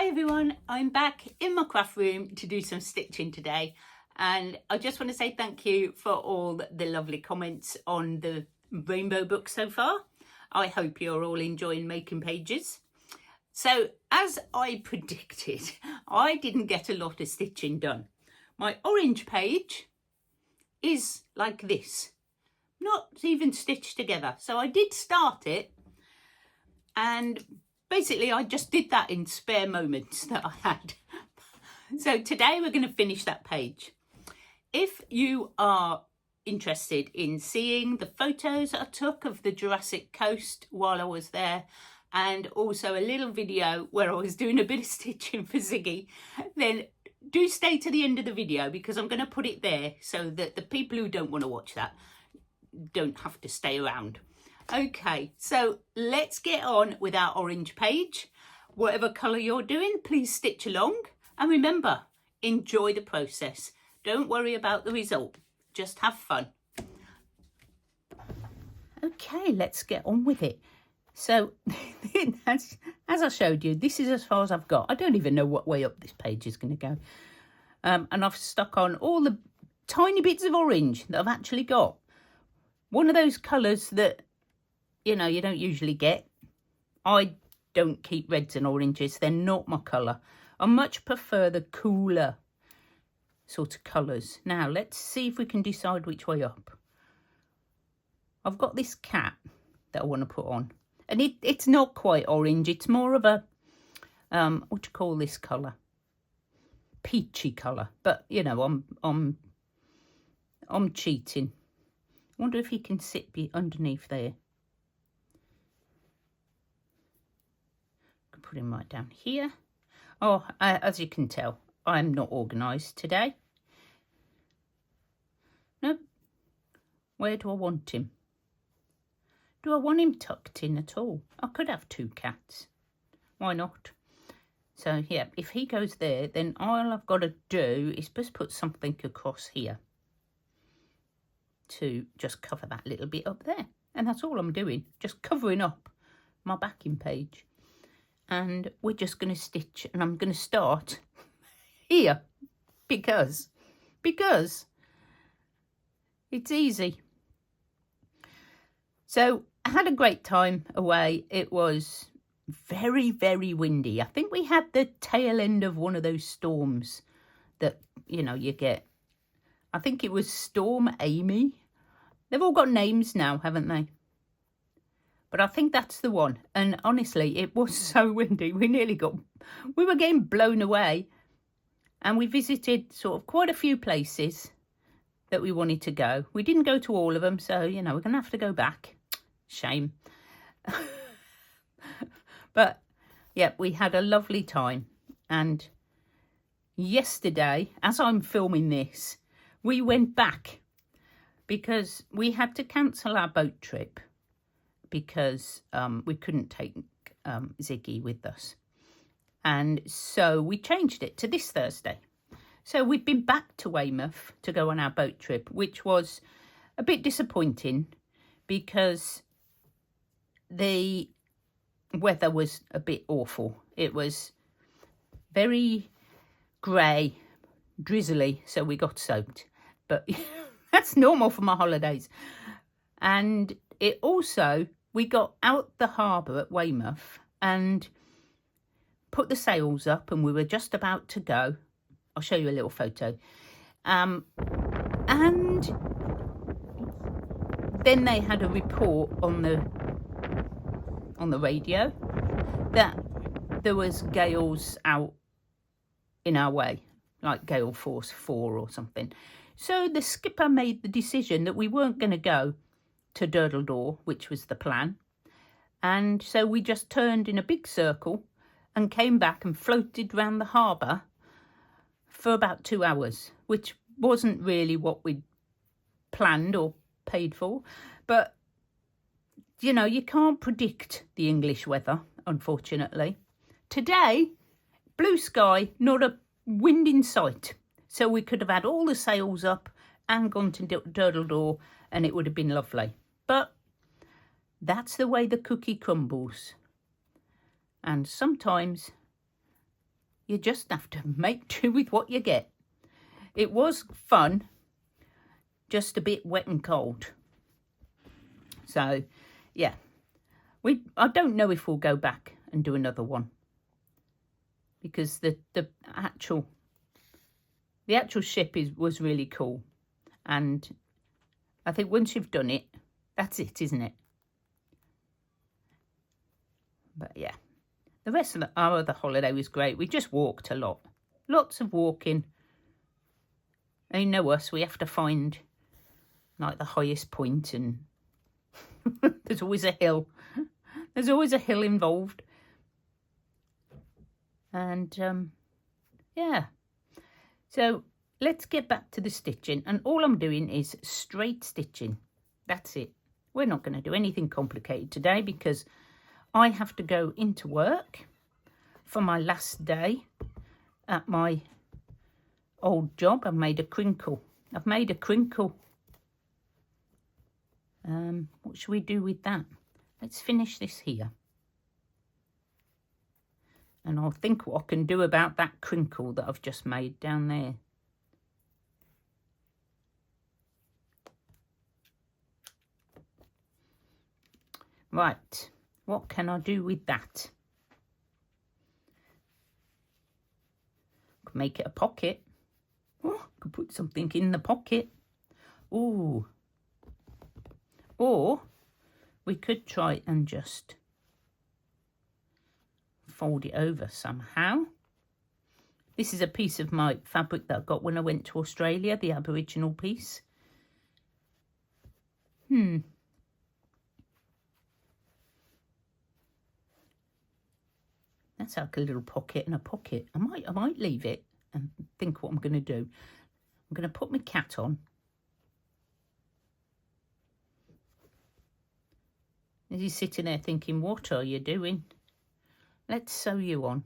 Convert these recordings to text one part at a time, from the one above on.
Hi everyone, I'm back in my craft room to do some stitching today, and I just want to say thank you for all the lovely comments on the rainbow book so far. I hope you're all enjoying making pages. So as I predicted, I didn't get a lot of stitching done. My orange page is like this, not even stitched together. So I did start it, and basically I just did that in spare moments that I had. So today we're going to finish that page. If you are interested in seeing the photos I took of the Jurassic Coast while I was there, and also a little video where I was doing a bit of stitching for Ziggy, then do stay to the end of the video, because I'm going to put it there so that the people who don't want to watch that don't have to stay around. Okay, so let's get on with our orange page. Whatever colour you're doing, please stitch along. And remember, enjoy the process. Don't worry about the result. Just have fun. Okay, let's get on with it. So, as I showed you, this is as far as I've got. I don't even know what way up this page is going to go. And I've stuck on all the tiny bits of orange that I've actually got. One of those colours that, you know, you don't usually get. I don't keep reds and oranges. They're not my colour. I much prefer the cooler sort of colours. Now, let's see if we can decide which way up. I've got this cat that I want to put on. And it's not quite orange. It's more of a, what do you call this colour? Peachy colour. But, you know, I'm cheating. I wonder if he can sit underneath there. Put him right down here. Oh, as you can tell, I'm not organised today. No. Where do I want him? Do I want him tucked in at all? I could have two cats. Why not? So, yeah, if he goes there, then all I've got to do is just put something across here to just cover that little bit up there. And that's all I'm doing, just covering up my backing page. And we're just going to stitch, and I'm going to start here because it's easy. So I had a great time away. It was very, very windy. I think we had the tail end of one of those storms that, you know, you get. I think it was Storm Amy. They've all got names now, haven't they? But I think that's the one. And honestly, it was so windy. We were getting blown away. And we visited sort of quite a few places that we wanted to go. We didn't go to all of them. So, you know, we're going to have to go back. Shame. But, yeah, we had a lovely time. And yesterday, as I'm filming this, we went back because we had to cancel our boat trip, because we couldn't take Ziggy with us. And so we changed it to this Thursday. So we've been back to Weymouth to go on our boat trip, which was a bit disappointing because the weather was a bit awful. It was very grey, drizzly, so we got soaked. But that's normal for my holidays. And it also, we got out the harbour at Weymouth and put the sails up, and we were just about to go. I'll show you a little photo. And then they had a report on the radio that there was gales out in our way, like gale force 4 or something. So the skipper made the decision that we weren't going to go to Durdledore, which was the plan. And so we just turned in a big circle and came back and floated round the harbour for about 2 hours, which wasn't really what we'd planned or paid for. But, you know, you can't predict the English weather, unfortunately. Today, blue sky, not a wind in sight. So we could have had all the sails up and gone to Durdledore, and it would have been lovely. But that's the way the cookie crumbles. And sometimes you just have to make do with what you get. It was fun, just a bit wet and cold. So, yeah, I don't know if we'll go back and do another one, because the actual ship was really cool, and I think once you've done it, that's it, isn't it? But yeah, the rest of our other holiday was great. We just walked a lot, lots of walking. And you know us, we have to find like the highest point, and there's always a hill. There's always a hill involved. And yeah, so let's get back to the stitching. And all I'm doing is straight stitching. That's it. We're not going to do anything complicated today, because I have to go into work for my last day at my old job. I've made a crinkle. What should we do with that? Let's finish this here. And I'll think what I can do about that crinkle that I've just made down there. Right, what can I do with that? Could make it a pocket. Oh, could put something in the pocket. Ooh. Or we could try and just fold it over somehow. This is a piece of my fabric that I got when I went to Australia, the Aboriginal piece. That's like a little pocket and a pocket. I might leave it and think what I'm going to do. I'm going to put my cat on. Is he sitting there thinking, what are you doing? Let's sew you on.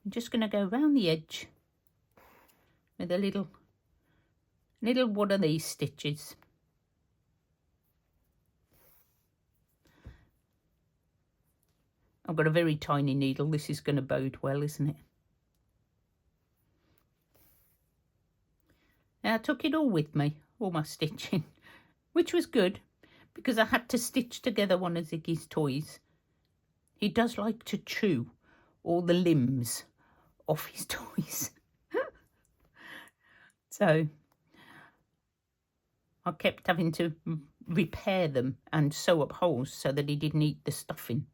I'm just going to go round the edge with a little one of these stitches. I've got a very tiny needle. This is going to bode well, isn't it? Now, I took it all with me, all my stitching, which was good, because I had to stitch together one of Ziggy's toys. He does like to chew all the limbs off his toys. So I kept having to repair them and sew up holes so that he didn't eat the stuffing.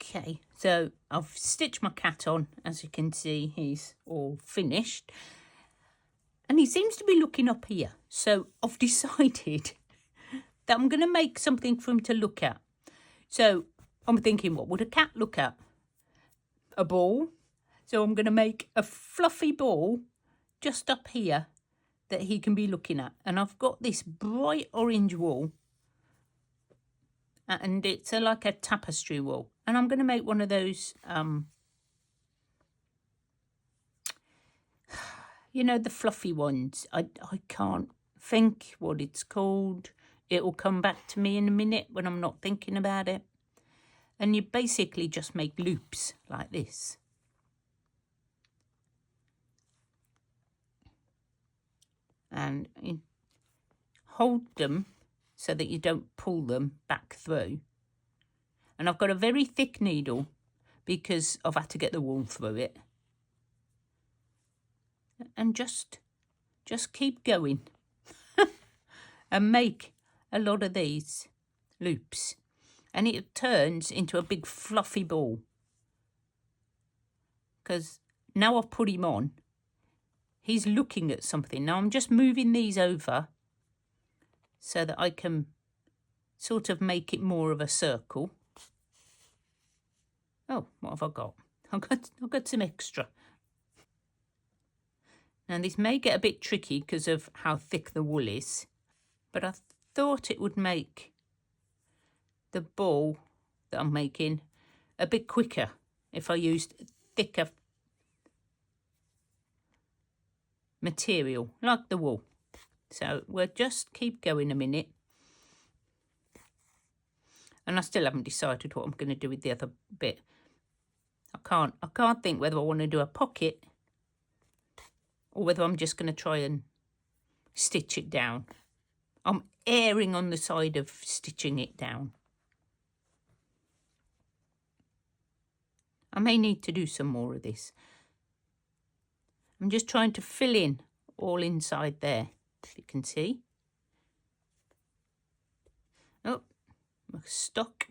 Okay, so I've stitched my cat on. As you can see, he's all finished. And he seems to be looking up here. So I've decided that I'm going to make something for him to look at. So I'm thinking, what would a cat look at? A ball. So I'm going to make a fluffy ball just up here that he can be looking at. And I've got this bright orange wool. And it's like a tapestry wool. And I'm going to make one of those, you know, the fluffy ones. I can't think what it's called. It'll come back to me in a minute when I'm not thinking about it. And you basically just make loops like this. And you hold them so that you don't pull them back through. And I've got a very thick needle because I've had to get the wool through it. And just keep going and make a lot of these loops. And it turns into a big fluffy ball. Because now I've put him on, he's looking at something. Now I'm just moving these over so that I can sort of make it more of a circle. Oh, what have I got? I've got some extra. Now this may get a bit tricky because of how thick the wool is, but I thought it would make the ball that I'm making a bit quicker if I used thicker material like the wool. So we'll just keep going a minute. And I still haven't decided what I'm going to do with the other bit. I can't think whether I want to do a pocket or whether I'm just going to try and stitch it down. I'm erring on the side of stitching it down. I may need to do some more of this. I'm just trying to fill in all inside there, if you can see. Oh, I'm stuck.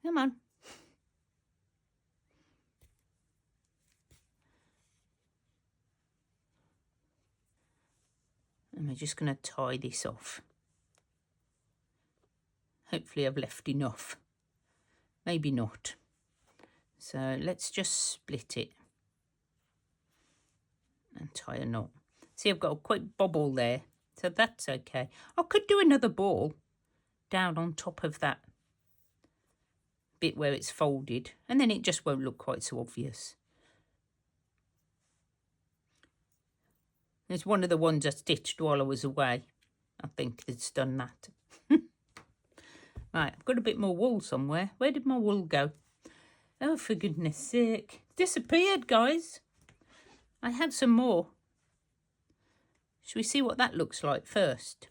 Come on. And we're just going to tie this off. Hopefully I've left enough. Maybe not. So let's just split it and tie a knot. See, I've got a quite bobble there, so that's okay. I could do another ball down on top of that bit where it's folded, and then it just won't look quite so obvious. It's one of the ones I stitched while I was away. I think it's done that. Right, I've got a bit more wool somewhere. Where did my wool go? Oh, for goodness sake. Disappeared, guys. I had some more. Shall we see what that looks like first?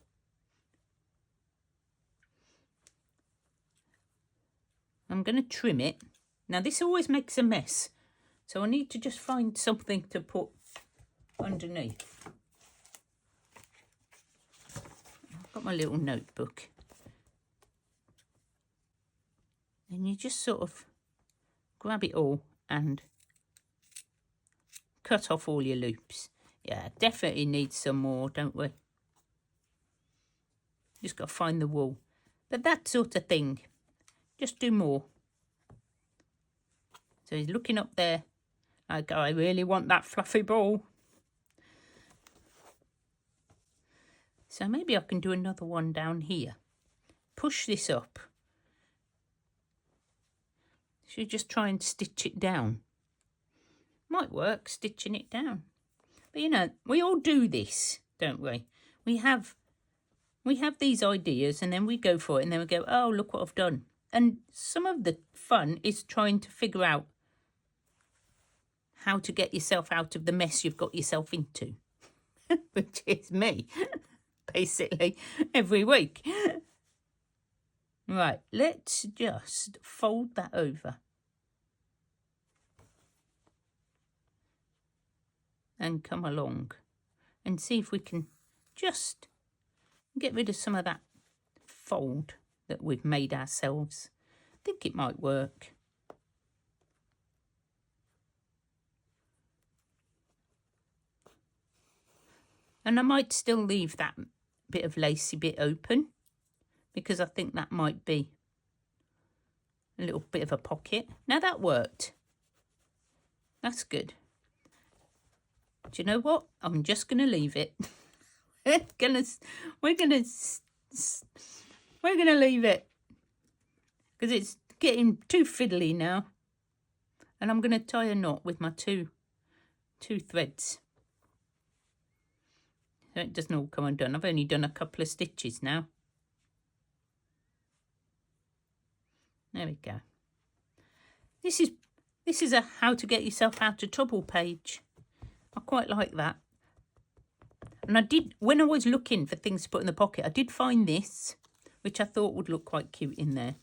I'm going to trim it. Now, this always makes a mess, so I need to just find something to put underneath. I've got my little notebook. And you just sort of grab it all and cut off all your loops. Yeah, definitely need some more, don't we? Just got to find the wool. But that sort of thing, just do more. So he's looking up there like, I really want that fluffy ball. So maybe I can do another one down here. Push this up. Should just try and stitch it down. Might work, stitching it down. But you know, we all do this, don't we? We have these ideas and then we go for it and then we go, oh, look what I've done. And some of the fun is trying to figure out how to get yourself out of the mess you've got yourself into, which is me, basically, every week. Right, let's just fold that over. And come along and see if we can just get rid of some of that fold that we've made ourselves. I think it might work. And I might still leave that bit of lacy bit open because I think that might be a little bit of a pocket. Now that worked. That's good. Do you know what? I'm just going to leave it. We're gonna leave it because it's getting too fiddly now. And I'm going to tie a knot with my two threads. So it doesn't all come undone. I've only done a couple of stitches now. There we go. This is a how to get yourself out of trouble page. I quite like that. And I did, when I was looking for things to put in the pocket, I did find this, which I thought would look quite cute in there.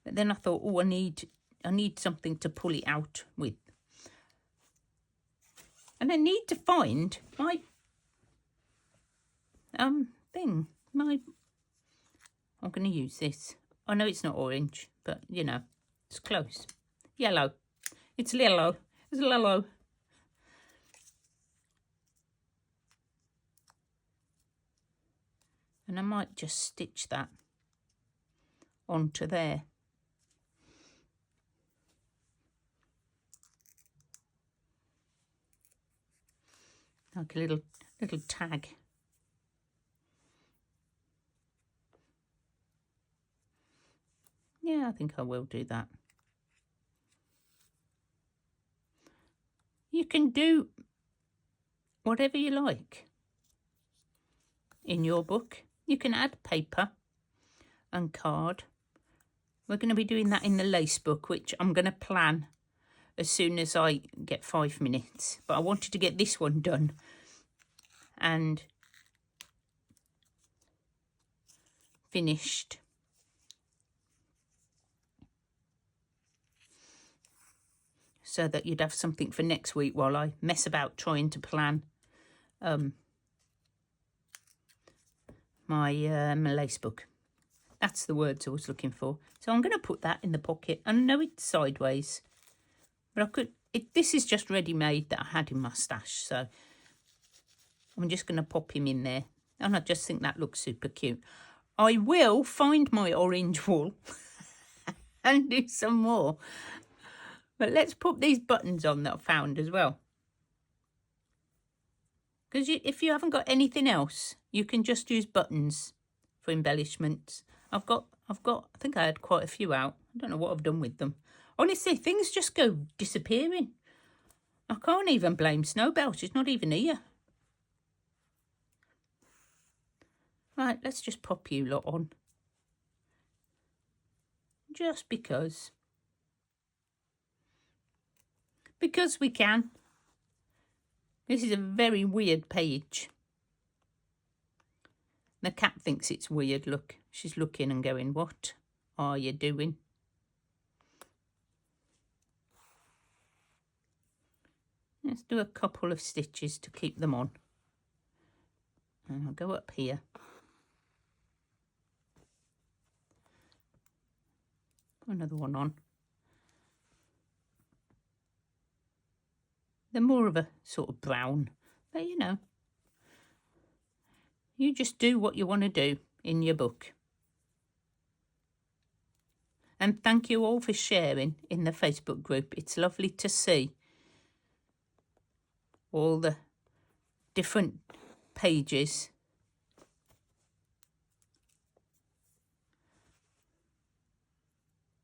But then I thought, oh, I need something to pull it out with. And I need to find my thing. I'm going to use this. I know it's not orange, but you know, it's close. Yellow. It's yellow. It's yellow. And I might just stitch that onto there. Like a little tag. Yeah, I think I will do that. You can do whatever you like. in your book. You can add paper and card. We're going to be doing that in the lace book, which I'm going to plan as soon as I get 5 minutes. But I wanted to get this one done and finished. So that you'd have something for next week while I mess about trying to plan my lace book. That's the words I was looking for. So I'm going to put that in the pocket. I know it's sideways, but I could. This is just ready-made that I had in my stash. So I'm just going to pop him in there. And I just think that looks super cute. I will find my orange wool and do some more. But let's put these buttons on that I found as well. Because if you haven't got anything else, you can just use buttons for embellishments. I think I had quite a few out. I don't know what I've done with them. Honestly, things just go disappearing. I can't even blame Snowbell. She's not even here. Right, let's just pop you lot on. Just because. Because we can. This is a very weird page. The cat thinks it's weird. Look, she's looking and going, what are you doing? Let's do a couple of stitches to keep them on. And I'll go up here. Put another one on. They're more of a sort of brown, but you know, you just do what you want to do in your book. And thank you all for sharing in the Facebook group. It's lovely to see all the different pages.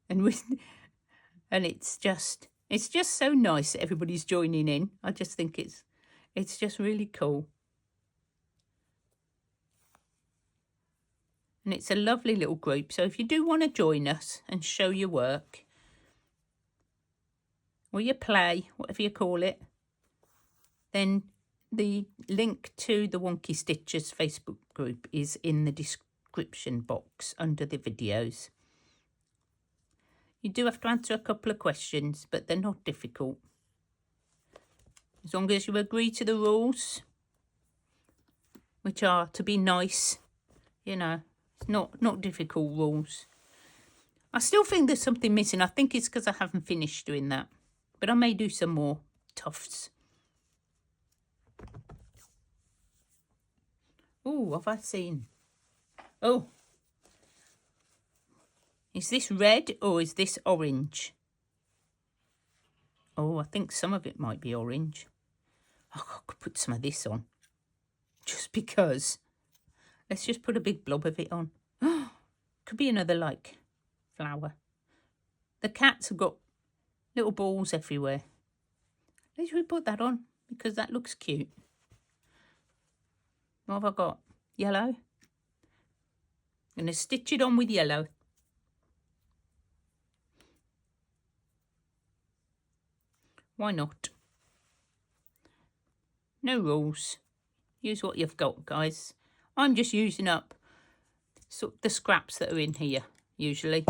And it's just so nice that everybody's joining in. I just think it's just really cool. And it's a lovely little group. So if you do want to join us and show your work, or your play, whatever you call it, then the link to the Wonky Stitchers Facebook group is in the description box under the videos. You do have to answer a couple of questions, but they're not difficult. As long as you agree to the rules, which are to be nice, you know, it's not difficult rules. I still think there's something missing. I think it's because I haven't finished doing that. But I may do some more tufts. Oh, what have I seen? Oh. Is this red or is this orange? Oh, I think some of it might be orange. Oh, I could put some of this on. Just because. Let's just put a big blob of it on. Could be another, like, flower. The cats have got little balls everywhere. Let's we put that on because that looks cute. What have I got? Yellow. I'm going to stitch it on with yellow. Why not? No rules. Use what you've got, guys. I'm just using up the scraps that are in here, usually.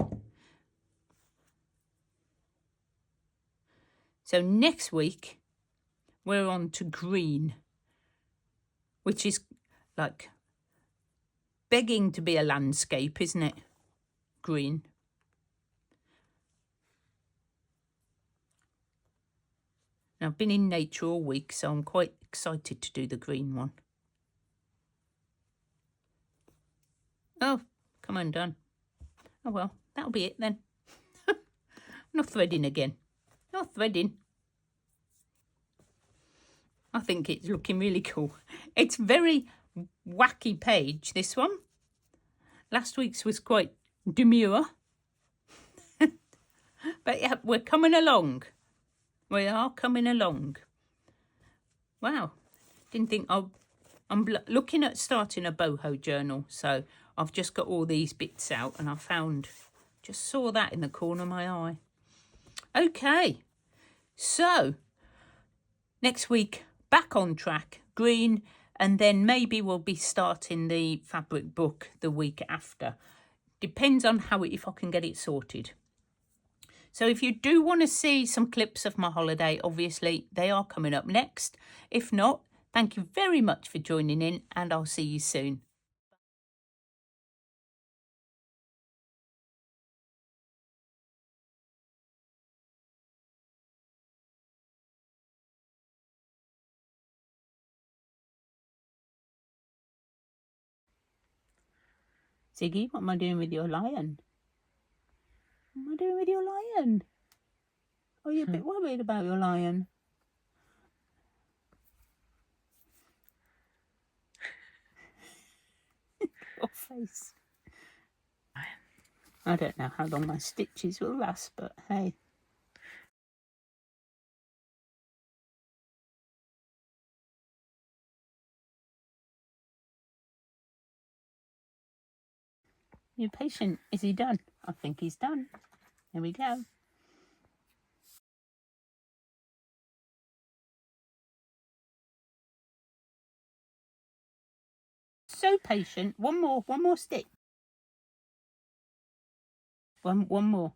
So next week, we're on to green, which is like begging to be a landscape, isn't it? Green. Now, I've been in nature all week, so I'm quite excited to do the green one. Oh, come undone. Oh, well, that'll be it then. Not threading again. Not threading. I think it's looking really cool. It's very wacky page, this one. Last week's was quite demure. But yeah, we're coming along. We are coming along. Wow. Didn't think I'd I'm looking at starting a boho journal, so I've just got all these bits out, and I just saw that in the corner of my eye. Okay, so next week, back on track, green, and then maybe we'll be starting the fabric book the week after. Depends on if I can get it sorted. So if you do want to see some clips of my holiday, obviously they are coming up next. If not, thank you very much for joining in, and I'll see you soon. Ziggy, what am I doing with your lion? What am I doing with your lion? Are you a bit worried about your lion? Your face. I don't know how long my stitches will last, but hey. You're patient. Is he done? I think he's done. There we go. So patient. One more stick. One more.